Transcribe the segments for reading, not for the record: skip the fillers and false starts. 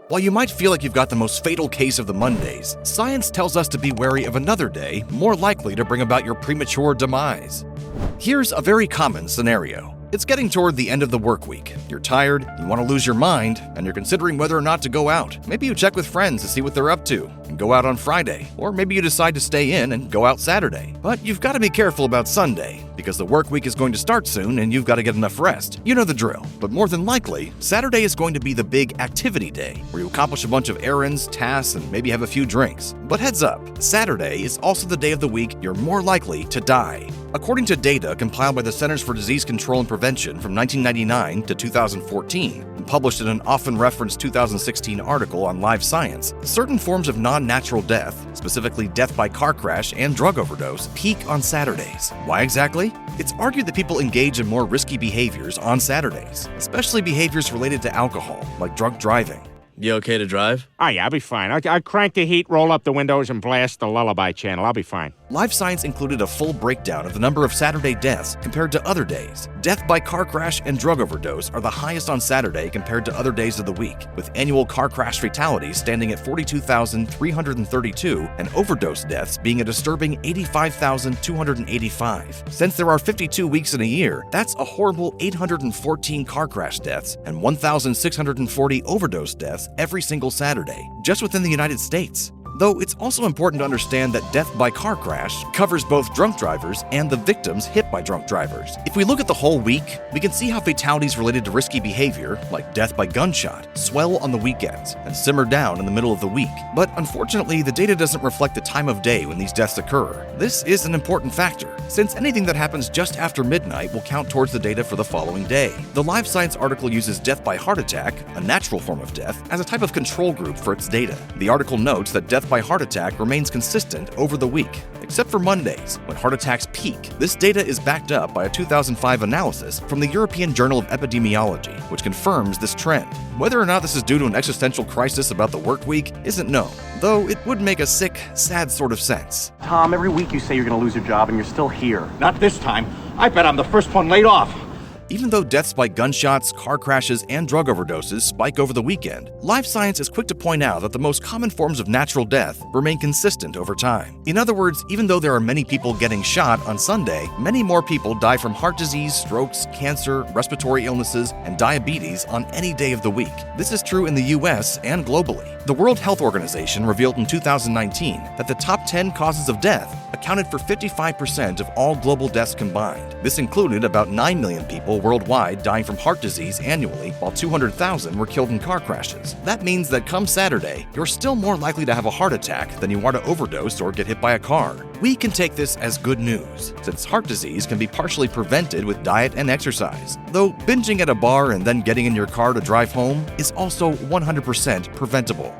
While you might feel like you've got the most fatal case of the Mondays, science tells us to be wary of another day more likely to bring about your premature demise. Here's a very common scenario. It's getting toward the end of the work week. You're tired, you want to lose your mind, and you're considering whether or not to go out. Maybe you check with friends to see what they're up to and go out on Friday. Or maybe you decide to stay in and go out Saturday. But you've got to be careful about Sunday, because the work week is going to start soon and you've got to get enough rest. You know the drill. But more than likely, Saturday is going to be the big activity day, where you accomplish a bunch of errands, tasks, and maybe have a few drinks. But heads up, Saturday is also the day of the week you're more likely to die. According to data compiled by the Centers for Disease Control and Prevention from 1999 to 2014, and published in an often referenced 2016 article on Live Science, certain forms of non-natural death, specifically death by car crash and drug overdose, peak on Saturdays. Why exactly? It's argued that people engage in more risky behaviors on Saturdays, especially behaviors related to alcohol, like drunk driving. You okay to drive? Oh, yeah, I'll be fine. I'll crank the heat, roll up the windows, and blast the lullaby channel. I'll be fine. Live Science included a full breakdown of the number of Saturday deaths compared to other days. Death by car crash and drug overdose are the highest on Saturday compared to other days of the week, with annual car crash fatalities standing at 42,332 and overdose deaths being a disturbing 85,285. Since there are 52 weeks in a year, that's a horrible 814 car crash deaths and 1,640 overdose deaths every single Saturday, just within the United States. Though it's also important to understand that death by car crash covers both drunk drivers and the victims hit by drunk drivers. If we look at the whole week, we can see how fatalities related to risky behavior, like death by gunshot, swell on the weekends and simmer down in the middle of the week. But unfortunately, the data doesn't reflect the time of day when these deaths occur. This is an important factor, since anything that happens just after midnight will count towards the data for the following day. The Live Science article uses death by heart attack, a natural form of death, as a type of control group for its data. The article notes that death by heart attack remains consistent over the week, except for Mondays, when heart attacks peak. This data is backed up by a 2005 analysis from the European Journal of Epidemiology, which confirms this trend. Whether or not this is due to an existential crisis about the work week isn't known, though it would make a sick, sad sort of sense. Tom, every week you say you're going to lose your job and you're still here. Not this time. I bet I'm the first one laid off. Even though deaths by gunshots, car crashes, and drug overdoses spike over the weekend, Live Science is quick to point out that the most common forms of natural death remain consistent over time. In other words, even though there are many people getting shot on Sunday, many more people die from heart disease, strokes, cancer, respiratory illnesses, and diabetes on any day of the week. This is true in the US and globally. The World Health Organization revealed in 2019 that the top 10 causes of death accounted for 55% of all global deaths combined. This included about 9 million people worldwide dying from heart disease annually, while 200,000 were killed in car crashes. That means that come Saturday, you're still more likely to have a heart attack than you are to overdose or get hit by a car. We can take this as good news, since heart disease can be partially prevented with diet and exercise, though binging at a bar and then getting in your car to drive home is also 100% preventable.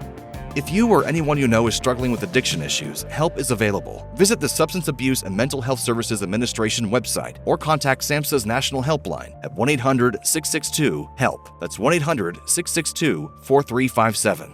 If you or anyone you know is struggling with addiction issues, help is available. Visit the Substance Abuse and Mental Health Services Administration website or contact SAMHSA's National Helpline at 1-800-662-HELP. That's 1-800-662-4357.